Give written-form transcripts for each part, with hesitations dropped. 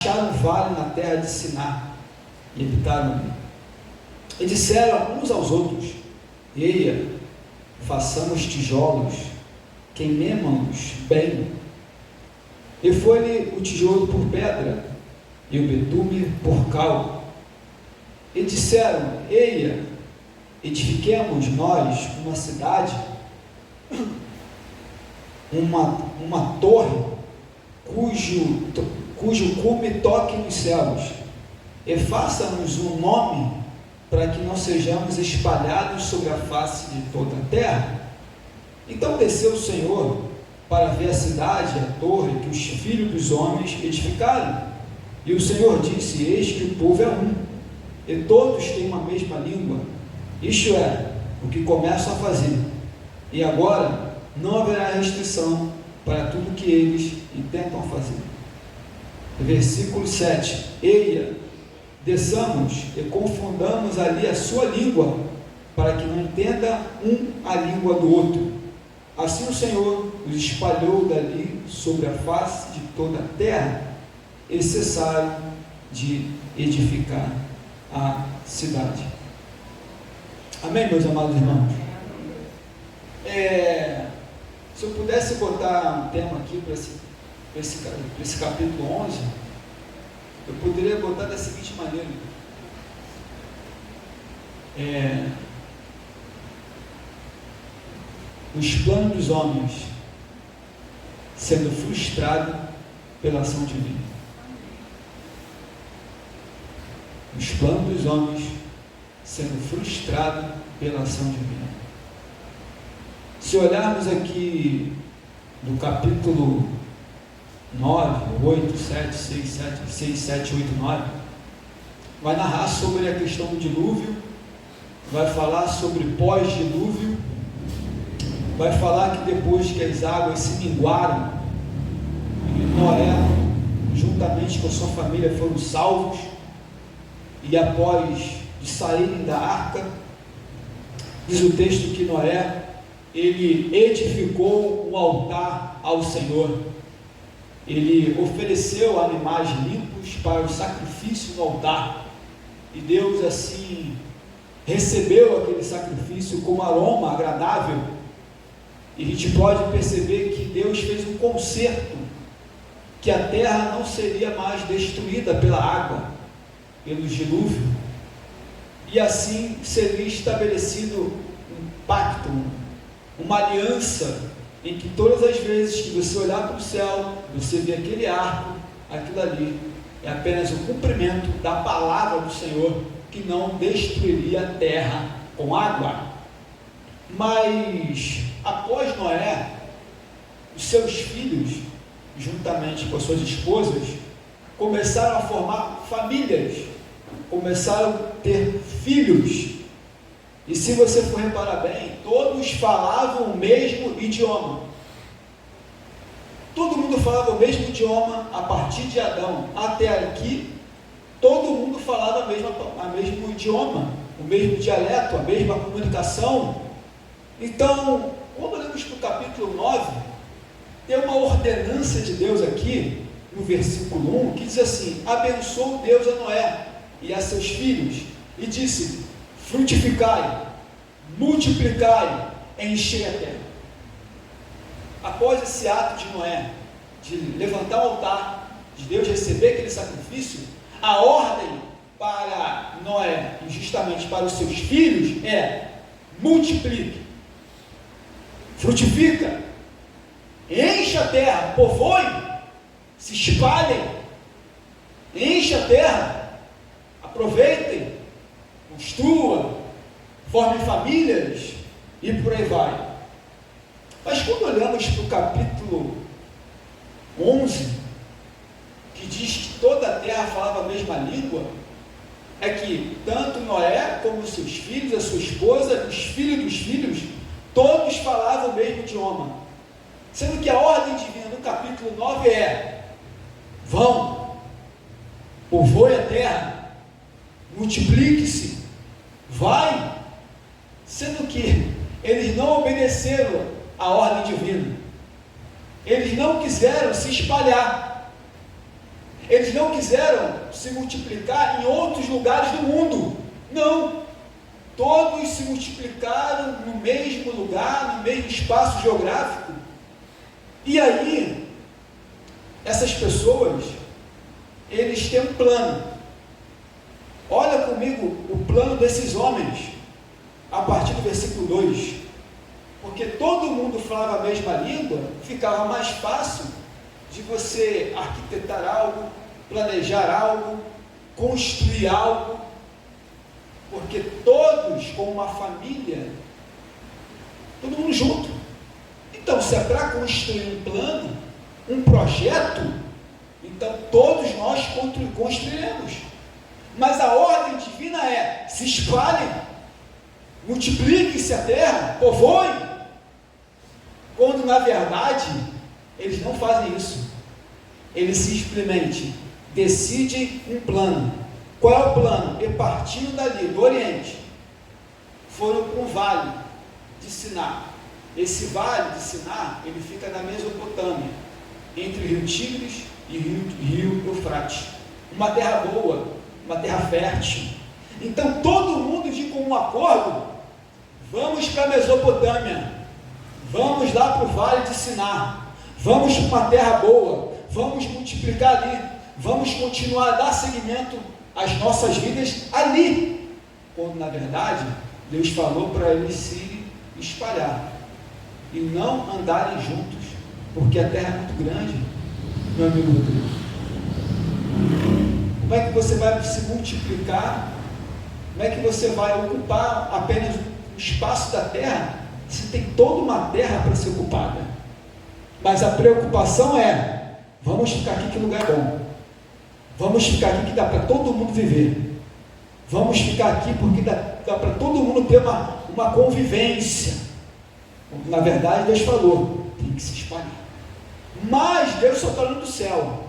acharam um vale na terra de Siná e habitaram ali. E disseram uns aos outros: eia, façamos tijolos, queimemo-los bem. E foi-lhe o tijolo por pedra, e o betume por cal. E disseram: eia, edifiquemos nós uma cidade, uma torre, cujo cume toque nos céus, e faça-nos um nome, para que não sejamos espalhados sobre a face de toda a terra. Então desceu o Senhor para ver a cidade e a torre que os filhos dos homens edificaram. E o Senhor disse: eis que o povo é um, e todos têm uma mesma língua, isto é, o que começam a fazer. E agora não haverá restrição para tudo que eles intentam fazer. Versículo 7: eia, desçamos e confundamos ali a sua língua, para que não entenda um a língua do outro. Assim o Senhor os espalhou dali sobre a face de toda a terra, e cessaram de edificar a cidade. Amém, meus amados irmãos? Se eu pudesse botar um tema aqui para esse capítulo 11, eu poderia botar da seguinte maneira: os planos dos homens sendo frustrados pela ação divina. Os planos dos homens sendo frustrados pela ação divina. Se olharmos aqui do capítulo 9, 8, 7, 6, 7, 8, 9, vai narrar sobre a questão do dilúvio, vai falar sobre pós-dilúvio, vai falar que depois que as águas se minguaram, Noé, juntamente com a sua família, foram salvos, e após de saírem da arca, diz o texto que Noé, ele edificou um altar ao Senhor. Ele ofereceu animais limpos para o sacrifício no altar, e Deus assim recebeu aquele sacrifício como aroma agradável. E a gente pode perceber que Deus fez um concerto, que a terra não seria mais destruída pela água, pelo dilúvio, e assim seria estabelecido um pacto, uma aliança, em que todas as vezes que você olhar para o céu, você vê aquele arco, aquilo ali é apenas o cumprimento da palavra do Senhor, que não destruiria a terra com água. Mas após Noé, os seus filhos, juntamente com as suas esposas, começaram a formar famílias, começaram a ter filhos. E se você for reparar bem, todos falavam o mesmo idioma. Todo mundo falava o mesmo idioma a partir de Adão até aqui. Todo mundo falava o mesmo idioma, o mesmo dialeto, a mesma comunicação. Então, quando olhamos para o capítulo 9, tem uma ordenança de Deus aqui, no versículo 1, que diz assim: abençoou Deus a Noé e a seus filhos, e disse: frutificai, multiplicai, enchei a terra. Após esse ato de Noé, de levantar o altar, de Deus receber aquele sacrifício, a ordem para Noé, e justamente para os seus filhos, é: multiplique, frutifica, enche a terra, povoe, se espalhem, enche a terra, aproveitem, construa, forme famílias e por aí vai. Mas quando olhamos para o capítulo 11, que diz que toda a terra falava a mesma língua, é que tanto Noé como os seus filhos, a sua esposa, os filhos dos filhos, todos falavam o mesmo idioma. Sendo que a ordem divina no capítulo 9 é: vão, povoe a terra, multiplique-se, vai. Sendo que eles não obedeceram a ordem divina, eles não quiseram se espalhar, Eles não quiseram se multiplicar em outros lugares do mundo. Não. Todos se multiplicaram no mesmo lugar, no mesmo espaço geográfico. E aí, essas pessoas, eles têm um plano. Olha comigo o plano desses homens, a partir do versículo 2. Porque todo mundo falava a mesma língua, ficava mais fácil de você arquitetar algo, planejar algo, construir algo, porque todos, como uma família, todo mundo junto. Então, se é para construir um plano, um projeto, então todos nós construiremos. Mas a ordem divina é: se espalhem, multipliquem-se a terra, povoem. Quando na verdade eles não fazem isso. Eles simplesmente decidem um plano. Qual é o plano? E partindo dali, do Oriente, foram para um vale de Siná. Esse vale de Siná, ele fica na Mesopotâmia, entre o rio Tigres e o rio Eufrates. Uma terra boa, uma terra fértil. Então todo mundo de comum acordo: vamos para a Mesopotâmia, vamos lá para o vale de Siná, vamos para uma terra boa, vamos multiplicar ali, vamos continuar a dar seguimento às nossas vidas ali. Quando na verdade Deus falou para eles se espalhar e não andarem juntos, porque a terra é muito grande, meu amigo Rodrigo. Como é que você vai se multiplicar? Como é que você vai ocupar apenas o espaço da terra? Se tem toda uma terra para ser ocupada. Mas a preocupação é: vamos ficar aqui que o lugar é bom, vamos ficar aqui que dá para todo mundo viver, vamos ficar aqui porque dá para todo mundo ter uma convivência. Na verdade Deus falou: tem que se espalhar. Mas Deus só está olhando do céu.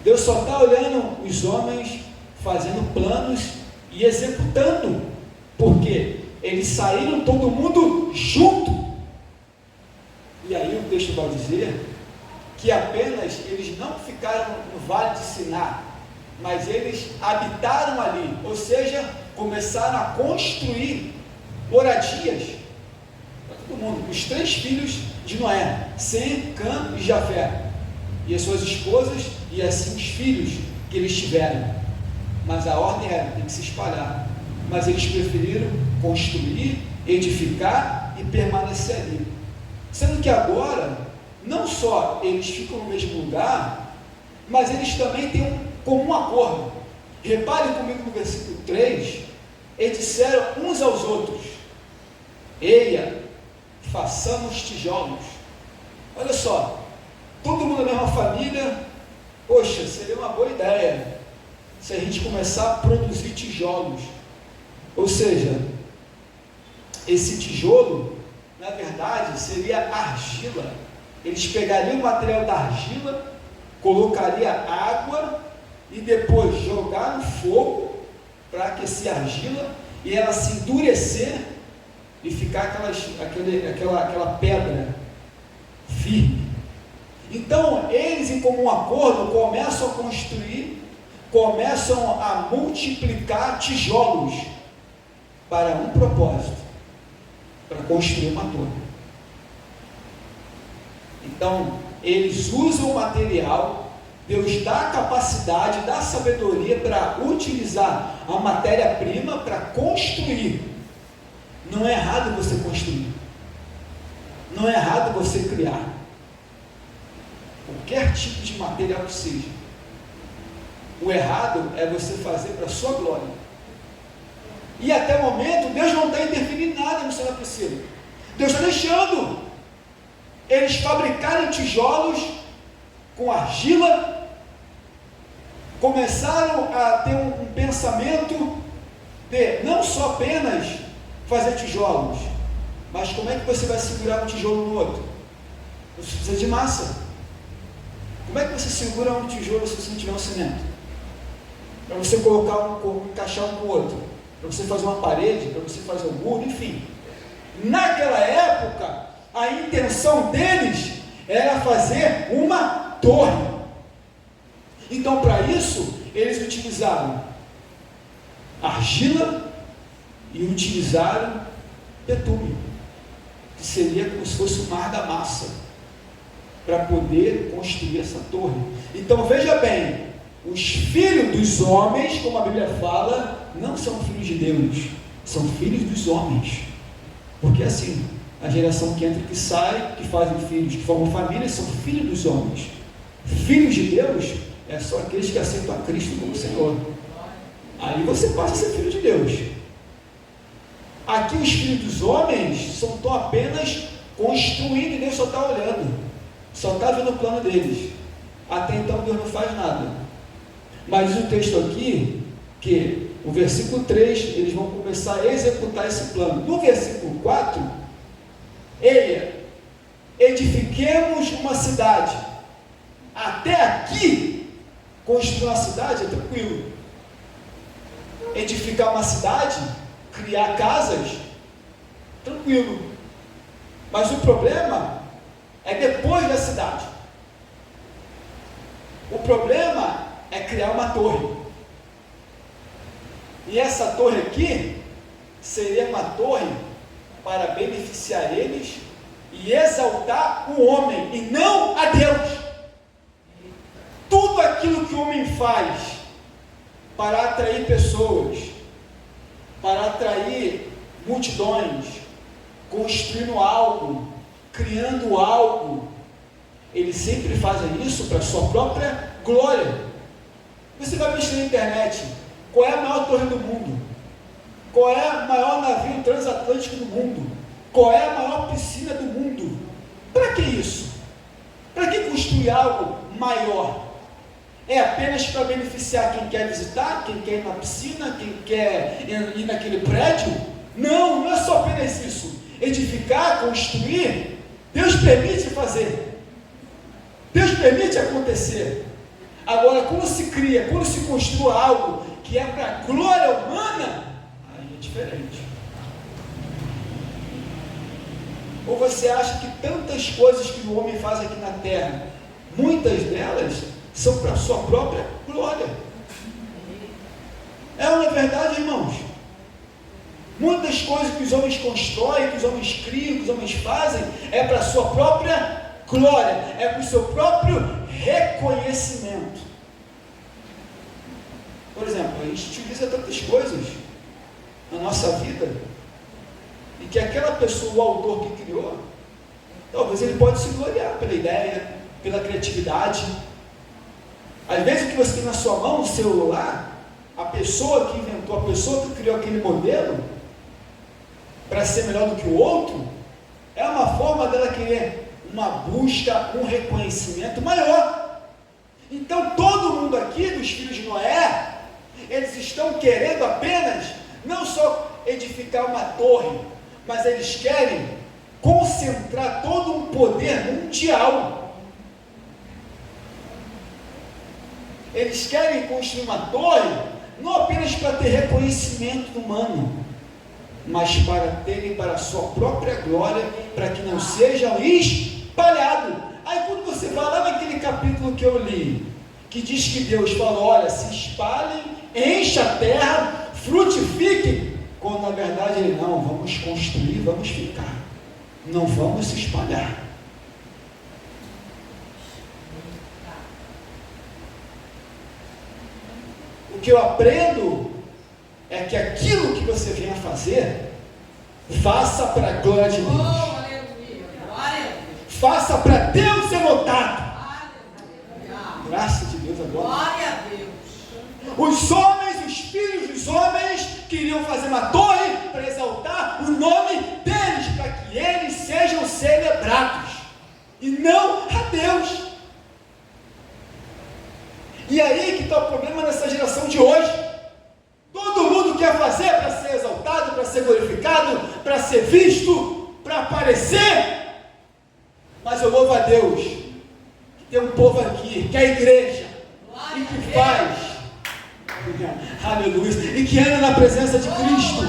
Deus só está olhando os homens fazendo planos e executando, porque eles saíram todo mundo junto. E aí o texto vai dizer que apenas eles não ficaram no vale de Siná, mas eles habitaram ali, ou seja, começaram a construir moradias para todo mundo. Os 3 filhos de Noé, Sem, Cã e Jafé, e as suas esposas, e assim os filhos que eles tiveram. Mas a ordem era: tem que se espalhar. Mas eles preferiram construir, edificar e permanecer ali. Sendo que agora, não só eles ficam no mesmo lugar, mas eles também têm um comum acordo. Reparem comigo no versículo 3, eles disseram uns aos outros: eia, façamos tijolos. Olha só, todo mundo da mesma família. Poxa, seria uma boa ideia se a gente começar a produzir tijolos. Ou seja, esse tijolo, na verdade, seria argila. Eles pegariam o material da argila, colocariam água e depois jogar no fogo para aquecer a argila e ela se endurecer e ficar aquela pedra firme. Então, eles, em comum acordo, começam a construir, começam a multiplicar tijolos para um propósito: para construir uma torre. Então, eles usam o material, Deus dá a capacidade, dá a sabedoria para utilizar a matéria-prima para construir. Não é errado você construir, não é errado você criar qualquer tipo de material que seja. O errado é você fazer para a sua glória. E até o momento Deus não está interferindo em nada no Senhor Priscila. Deus está deixando eles fabricarem tijolos com argila. Começaram a ter um pensamento de não só apenas fazer tijolos, mas como é que você vai segurar um tijolo no outro? Você precisa de massa. Como é que você segura um tijolo se você não tiver um cimento? Para você colocar encaixar um com o outro, para você fazer uma parede, para você fazer um muro, enfim. Naquela época, a intenção deles era fazer uma torre. Então, para isso, eles utilizaram argila e utilizaram betume, que seria como se fosse o mar da massa, para poder construir essa torre. Então, veja bem, os filhos dos homens, como a Bíblia fala, não são filhos de Deus, são filhos dos homens. Porque assim, a geração que entra e que sai, que fazem filhos, que formam família, são filhos dos homens. Filhos de Deus é só aqueles que aceitam a Cristo como Senhor. Aí você passa a ser filho de Deus. Aqui os filhos dos homens estão apenas construindo e Deus só está olhando, só está vendo o plano deles. Até então Deus não faz nada. Mas diz o texto aqui que o versículo 3, eles vão começar a executar esse plano. No versículo 4, edifiquemos uma cidade. Até aqui, construir uma cidade é tranquilo. Edificar uma cidade, criar casas, tranquilo. Mas o problema é depois da cidade. O problema é criar uma torre. E essa torre aqui seria uma torre para beneficiar eles e exaltar o homem e não a Deus. Tudo aquilo que o homem faz para atrair pessoas, para atrair multidões, construindo algo, criando algo, eles sempre fazem isso para a sua própria glória. Você vai mexer na internet, qual é a maior torre do mundo? Qual é o maior navio transatlântico do mundo? Qual é a maior piscina do mundo? Para que isso? Para que construir algo maior? É apenas para beneficiar quem quer visitar, quem quer ir na piscina, quem quer ir naquele prédio? Não, não é só apenas isso. Edificar, construir, Deus permite fazer. Deus permite acontecer. Agora, quando se cria, quando se construa algo que é para a glória humana, aí é diferente. Ou você acha que tantas coisas que o homem faz aqui na terra, muitas delas são para a sua própria glória? É uma verdade, irmãos. Muitas coisas que os homens constroem, que os homens criam, que os homens fazem, é para a sua própria glória, é para o seu próprio reconhecimento. Por exemplo, a gente utiliza tantas coisas na nossa vida, e que aquela pessoa, o autor que criou, talvez ele pode se gloriar pela ideia, pela criatividade. Às vezes o que você tem na sua mão, o celular, a pessoa que inventou, a pessoa que criou aquele modelo, para ser melhor do que o outro, é uma forma dela querer uma busca, um reconhecimento maior. Então todo mundo aqui, dos filhos de Noé, eles estão querendo apenas, não só edificar uma torre, mas eles querem concentrar todo um poder mundial. Eles querem construir uma torre, não apenas para ter reconhecimento humano, mas para terem para a sua própria glória, para que não sejam espalhados. Aí quando você vai lá naquele capítulo que eu li, que diz que Deus falou, olha, se espalhem, encha a terra, frutifiquem, quando na verdade ele, não, vamos construir, vamos ficar, não vamos se espalhar. O que eu aprendo é que aquilo que você venha fazer, faça para a glória de Deus. Faça para Deus ser notado. Graças de Deus agora. Glória a Deus. Os homens, os filhos dos homens, queriam fazer uma torre para exaltar o nome deles, para que eles sejam celebrados, e não a Deus. E aí que está o problema nessa geração de hoje. Todo mundo quer fazer para ser exaltado, para ser glorificado, para ser visto, para aparecer. Mas eu louvo a Deus, que tem um povo aqui, que é a igreja, e que faz, aleluia, e que anda na presença de Cristo,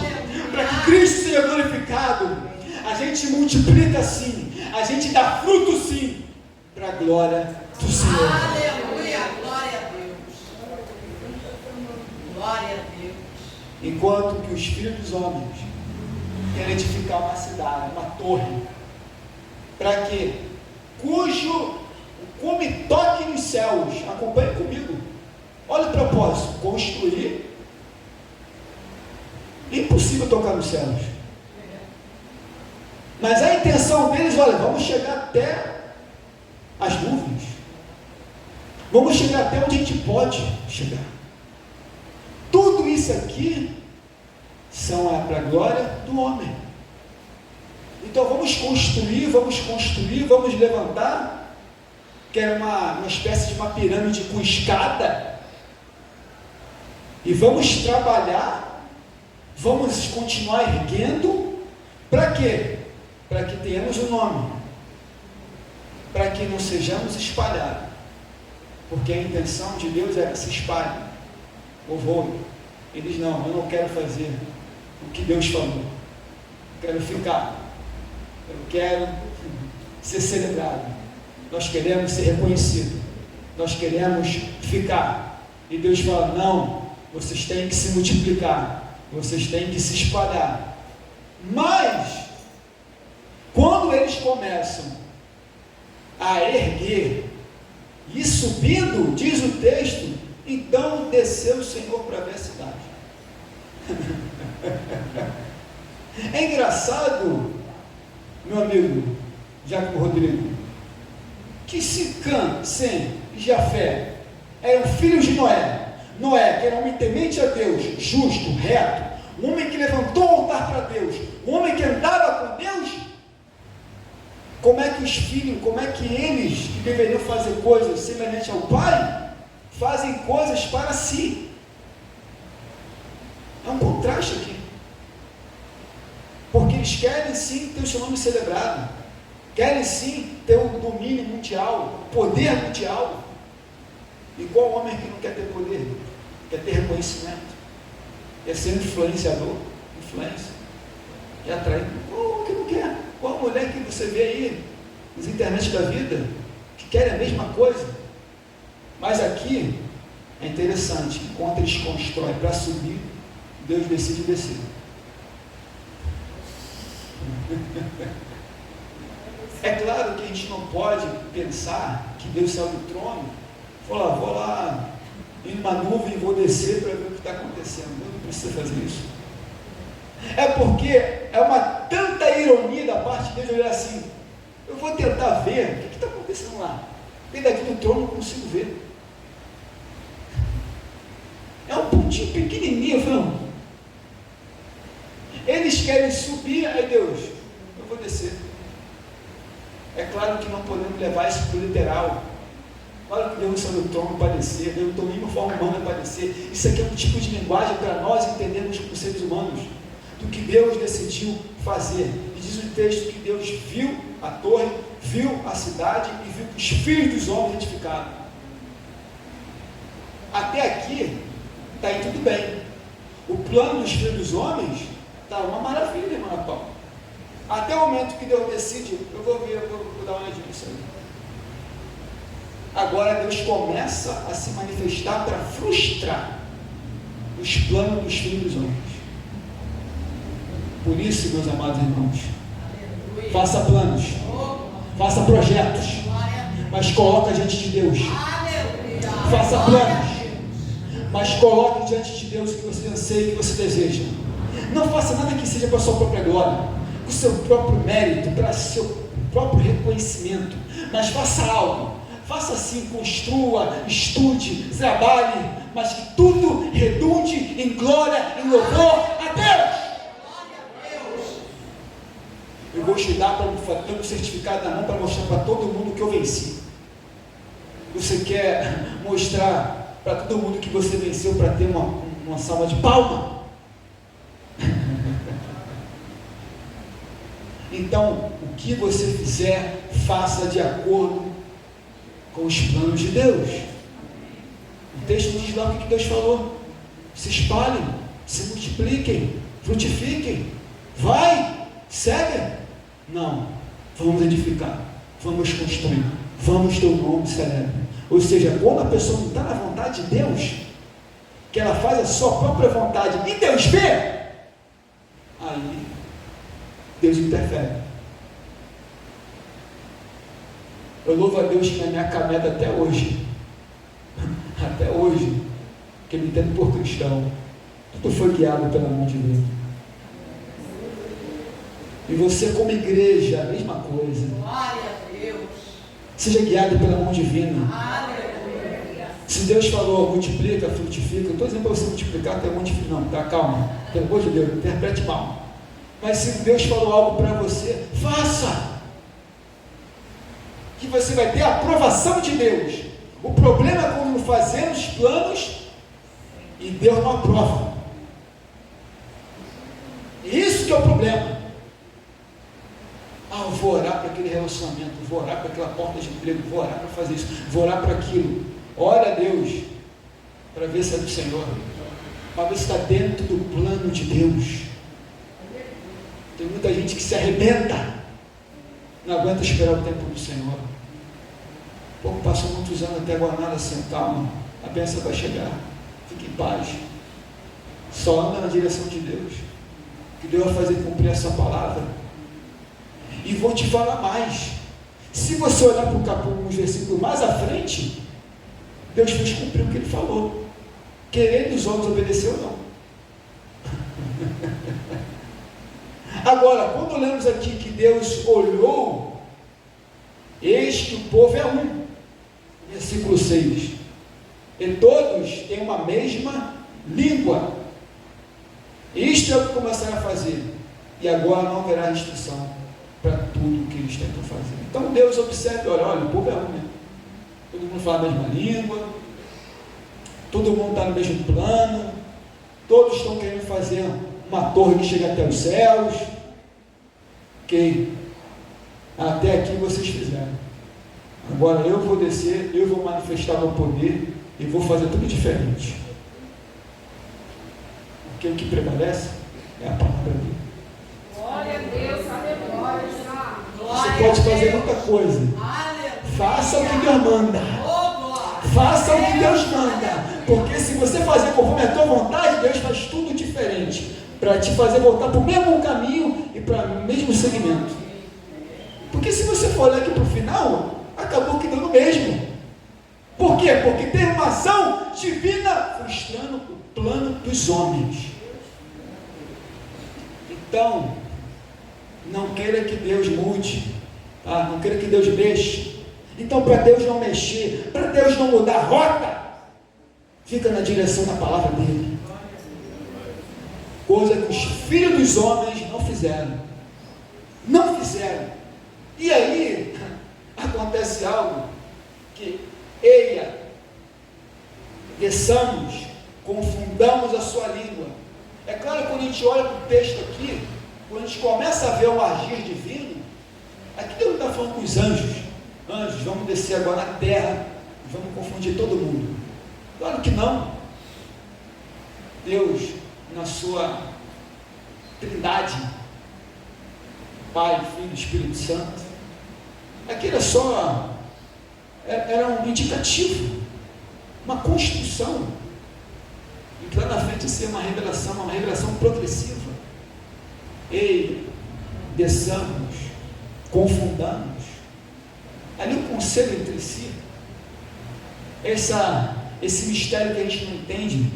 para que Cristo seja glorificado. A gente multiplica sim, a gente dá fruto sim, para a glória do Senhor. Aleluia, glória a Deus. Glória a Deus. Enquanto que os filhos dos homens querem edificar uma cidade, uma torre. Para quê? Cujo cume toque nos céus. Acompanhe comigo. Olha o propósito: construir. Impossível tocar nos céus. Mas a intenção deles, olha, vamos chegar até as nuvens. Vamos chegar até onde a gente pode chegar. Tudo isso aqui são para a glória do homem. Então vamos construir, vamos levantar, que era uma espécie de uma pirâmide com escada, e vamos trabalhar, vamos continuar erguendo, para quê? Para que tenhamos um nome, para que não sejamos espalhados, porque a intenção de Deus é que se espalhe, ou voe. Eles não, eu não quero fazer o que Deus falou, eu quero ficar, eu quero ser celebrado, nós queremos ser reconhecidos, nós queremos ficar, e Deus fala, não, vocês têm que se multiplicar, vocês têm que se espalhar. Mas quando eles começam a erguer e subindo, diz o texto, então desceu o Senhor para ver a cidade. É engraçado, meu amigo Jacob Rodrigo, que Sicã, Sem e Jafé eram filhos de Noé. Noé, que era um homem temente a Deus, justo, reto, um homem que levantou o altar para Deus, um homem que andava com Deus. Como é que os filhos, como é que eles, que deveriam fazer coisas semelhantes ao pai, fazem coisas para si? É um contraste aqui. Porque eles querem sim ter o seu nome celebrado, querem sim ter o domínio mundial, o poder mundial. Igual homem que não quer ter poder, quer ter reconhecimento, quer ser influenciador, influência, quer atrair. O que não quer? Qual a mulher que você vê aí nas internet da vida que quer a mesma coisa? Mas aqui é interessante, enquanto eles constroem para subir, Deus decide descer. É claro que a gente não pode pensar que Deus saiu do trono, vou lá em uma nuvem e vou descer para ver o que está acontecendo. Deus não precisa fazer isso. É porque é uma tanta ironia da parte de Deus olhar assim, eu vou tentar ver o que está acontecendo lá, porque daqui do trono eu não consigo ver. É um pontinho pequenininho, não. Eles querem subir, aí Deus, eu vou descer. É claro que não podemos levar isso para o literal. Claro que Deus saiu do trono para descer, Deus não tem nenhuma forma humana para descer. Isso aqui é um tipo de linguagem para nós entendermos como seres humanos, do que Deus decidiu fazer. E diz o texto que Deus viu a torre, viu a cidade e viu os filhos dos homens edificados. Até aqui está indo tudo bem. O plano dos filhos dos homens está uma maravilha, irmã Paulo. Até o momento que Deus decide, eu vou dar uma olhadinha nisso aí. Agora Deus começa a se manifestar para frustrar os planos dos filhos dos homens. Por isso, meus amados irmãos, faça planos, faça projetos, mas coloque diante de Deus. Faça planos, mas coloque diante de Deus o que você anseia e que você deseja. Não faça nada que seja para a sua própria glória, para o seu próprio mérito, para o seu próprio reconhecimento, mas faça algo. Faça assim, construa, estude, trabalhe, mas que tudo redunde em glória e louvor a Deus. Eu vou estudar para ter um certificado na mão para mostrar para todo mundo que eu venci. Você quer mostrar para todo mundo que você venceu para ter uma salva de palma? Então, o que você fizer, faça de acordo com os planos de Deus. O texto diz lá o que Deus falou: se espalhem, se multipliquem, frutifiquem, vai, segue. Não, vamos edificar, vamos construir, vamos ter o nome celebre. Ou seja, quando a pessoa não está na vontade de Deus, que ela faz a sua própria vontade, e Deus vê, aí Deus interfere. Eu louvo a Deus que na minha caminhada até hoje, que eu me entendo por cristão, tudo foi guiado pela mão de Deus. E você como igreja, a mesma coisa. Glória a Deus. Seja guiado pela mão divina. Aleluia. Se Deus falou, multiplica, frutifica, eu não estou dizendo para você multiplicar até multiplicar, não, tá? Calma, pelo amor de Deus, não interprete mal. Mas se Deus falou algo para você, faça. Que você vai ter a aprovação de Deus. O problema é quando fazemos planos e Deus não aprova. Isso que é o problema. Eu vou orar para aquele relacionamento, vou orar para aquela porta de emprego, vou orar para fazer isso, vou orar para aquilo. Ora a Deus para ver se é do Senhor, para ver se está dentro do plano de Deus. Tem muita gente que se arrebenta, não aguenta esperar o tempo do Senhor. Pô, passou muitos anos até agora nada assim, calma, a bênção vai chegar, fique em paz, só anda na direção de Deus, que Deus vai fazer cumprir essa palavra. E vou te falar mais, se você olhar para o capítulo, uns versículos mais à frente, Deus fez cumprir o que Ele falou, querendo os homens obedecer ou não. Agora, quando lemos aqui que Deus olhou, eis que o povo é um, versículo 6, e todos têm uma mesma língua. Isto é o que começaram a fazer, e agora não haverá restrição para tudo que eles tentam fazer. Então Deus observa, olha, o povo é um, né? Todo mundo fala a mesma língua, todo mundo está no mesmo plano, todos estão querendo fazer uma torre que chega até os céus. Ok, até aqui vocês fizeram, agora eu vou descer, eu vou manifestar meu poder e vou fazer tudo diferente, porque o que prevalece é a palavra dele. Glória a Deus, aleluia. Você pode fazer muita coisa, faça o que Deus manda, faça o que Deus manda, porque se você fazer conforme a tua vontade, Deus faz tudo diferente, para te fazer voltar para o mesmo caminho e para o mesmo segmento. Porque se você for olhar aqui para o final, acabou que deu no mesmo. Por quê? Porque tem uma ação divina frustrando o plano dos homens. Então, não queira que Deus mude, tá? Não queira que Deus mexa. Então, para Deus não mexer, para Deus não mudar a rota, fica na direção da palavra dele. Coisa que os filhos dos homens não fizeram. Não fizeram. E aí, acontece algo que desçamos, confundamos a sua língua. É claro que quando a gente olha para o texto aqui, quando a gente começa a ver o agir divino, aqui Deus está falando com os anjos. Anjos, vamos descer agora na terra, vamos confundir todo mundo. Claro que não. Deus, na sua trindade, Pai, Filho, Espírito Santo, aquilo era um indicativo, uma construção, e que lá na frente ia ser uma revelação progressiva. Desçamos, confundamos, ali o conselho entre si, esse mistério que a gente não entende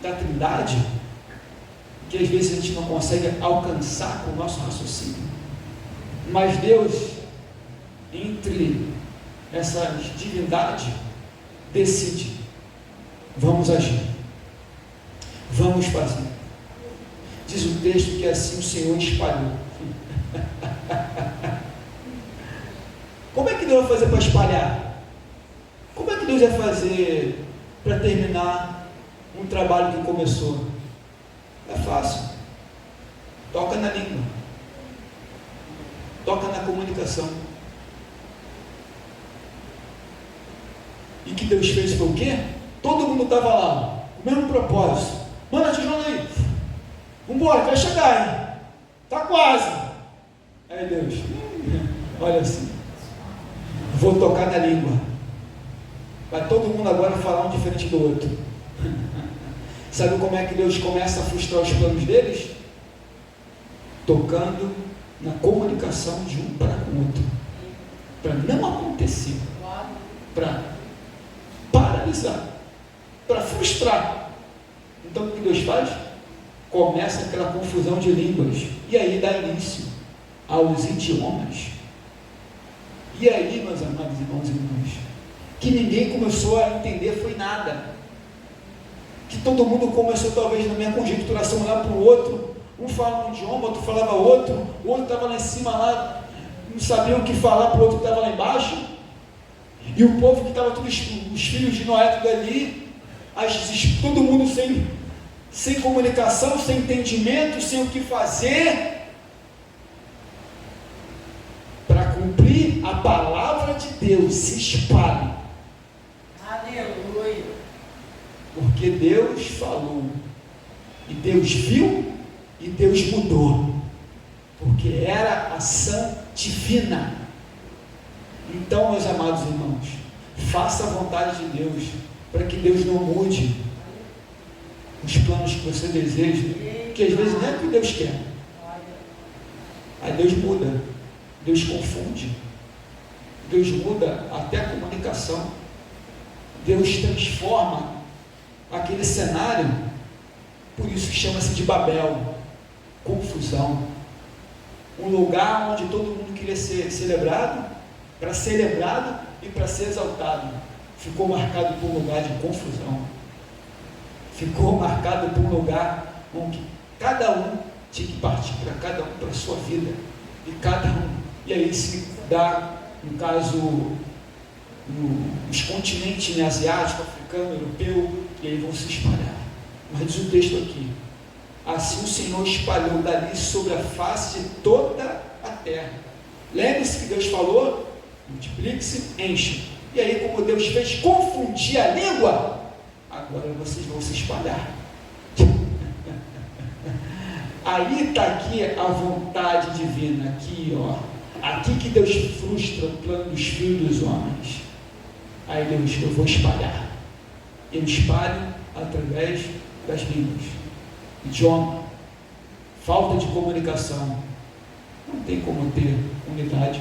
da trindade, que às vezes a gente não consegue alcançar com o nosso raciocínio, mas Deus, entre essas divindades, decide, vamos agir, vamos fazer. Diz o texto que assim o Senhor espalhou. Como é que Deus vai fazer para espalhar? Como é que Deus vai fazer para terminar um trabalho que começou? É fácil. Toca na língua. Toca na comunicação. E que Deus fez foi o quê? Todo mundo estava lá, o mesmo propósito. Manda a tijolo aí. Vambora, vai chegar, hein? Está quase. Aí Deus, olha assim, vou tocar na língua. Vai todo mundo agora falar um diferente do outro. Sabe como é que Deus começa a frustrar os planos deles? Tocando na comunicação de um para com o outro, para não acontecer, para paralisar, para frustrar. Então o que Deus faz? Começa aquela confusão de línguas, e aí dá início aos idiomas. E aí, meus amados irmãos e irmãs, que ninguém começou a entender foi nada, que todo mundo começou, talvez na minha conjecturação, olhar para o outro, um falava um idioma, outro falava outro, o outro estava lá em cima, lá, não sabia o que falar para o outro que estava lá embaixo, e o povo que estava, todos os filhos de Noé, tudo ali, todo mundo sem comunicação, sem entendimento, sem o que fazer, para cumprir a palavra de Deus, se espalhe. Aleluia. Porque Deus falou, e Deus viu, e Deus mudou, porque era ação divina. Então, meus amados irmãos, faça a vontade de Deus, para que Deus não mude os planos que você deseja, que às vezes não é o que Deus quer. Aí Deus muda, Deus confunde, Deus muda até a comunicação, Deus transforma aquele cenário, por isso que chama-se de Babel, confusão, um lugar onde todo mundo queria ser celebrado e para ser exaltado, ficou marcado por um lugar de confusão, ficou marcado por um lugar onde cada um tinha que partir para cada um, para a sua vida, e aí se dá, no caso, nos continentes, asiático, africano, europeu, e aí vão se espalhar. Mas diz o texto aqui: assim o Senhor espalhou dali sobre a face de toda a terra. Lembre-se que Deus falou: multiplique-se, enche. E aí, como Deus fez confundir a língua, agora vocês vão se espalhar. Aí está aqui a vontade divina, aqui que Deus frustra o plano dos filhos dos homens. Aí Deus, eu vou espalhar. Eu espalho através das línguas, idioma, falta de comunicação, não tem como ter unidade.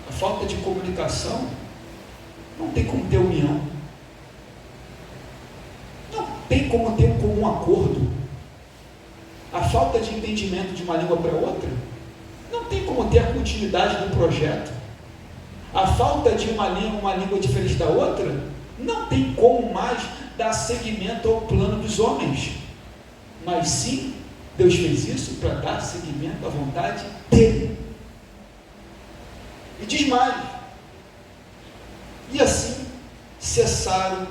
A falta de comunicação não tem como ter união, não tem como ter um comum acordo. A falta de entendimento de uma língua para outra não tem como ter a continuidade do projeto. A falta de uma língua diferente da outra não tem como mais dar seguimento ao plano dos homens, mas sim, Deus fez isso para dar seguimento à vontade dele. E diz mais: e assim cessaram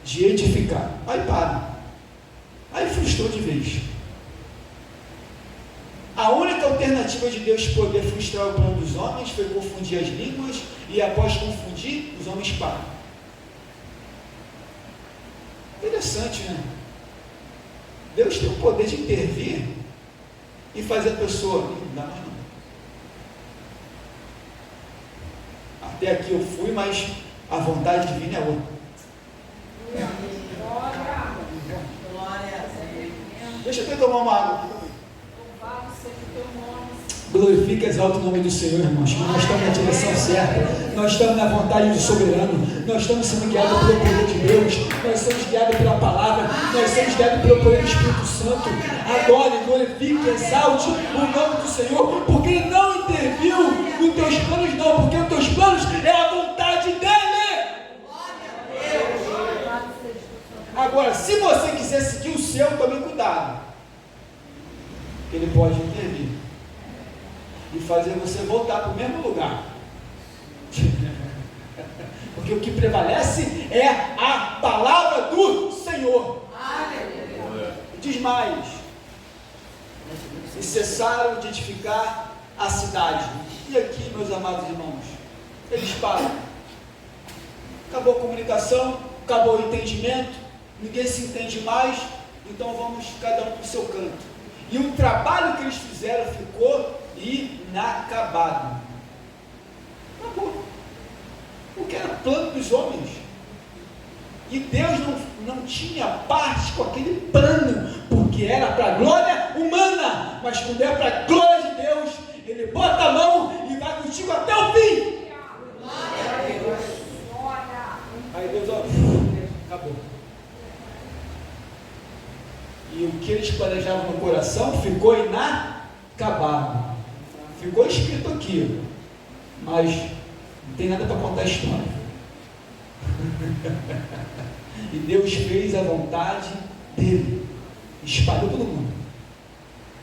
de edificar. Aí frustrou de vez. A única alternativa de Deus poder frustrar o plano dos homens foi confundir as línguas, e após confundir, os homens param. Interessante, né? Deus tem o poder de intervir e fazer a pessoa, não dá mais não. Até aqui eu fui, mas a vontade divina é outra. Deixa eu até tomar uma água. Glorifica e exalta o nome do Senhor, irmãos, que nós estamos na direção certa, nós estamos na vontade do soberano, nós estamos sendo guiados pelo poder de Deus, nós somos guiados pela palavra, nós somos guiados pelo poder do Espírito Santo. Adore, glorifique, exalte o nome do Senhor, porque Ele não interviu nos teus planos, não, porque os teus planos é a vontade dEle. Agora, se você quiser seguir o seu, tome cuidado, Ele pode intervir e fazer você voltar para o mesmo lugar. Porque o que prevalece é a palavra do Senhor. Diz mais: e cessaram de edificar a cidade. E aqui, meus amados irmãos, eles param. Acabou a comunicação, acabou o entendimento, ninguém se entende mais, então vamos cada um para o seu canto. E o trabalho que eles fizeram ficou inacabado. Acabou. O que era plano dos homens. E Deus não tinha parte com aquele plano, porque era para a glória humana, mas quando é para a glória de Deus, Ele bota a mão e vai contigo até o fim. Aí Deus, ó, acabou. E o que eles planejavam no coração ficou inacabado. Ficou escrito aqui, mas não tem nada para contar a história. E Deus fez a vontade dele, espalhou todo mundo.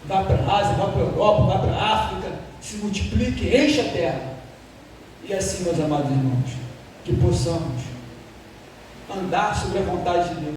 Vai para a Ásia, vai para a Europa, vai para a África, se multiplique, enche a terra. E assim, meus amados irmãos, que possamos andar sobre a vontade de Deus.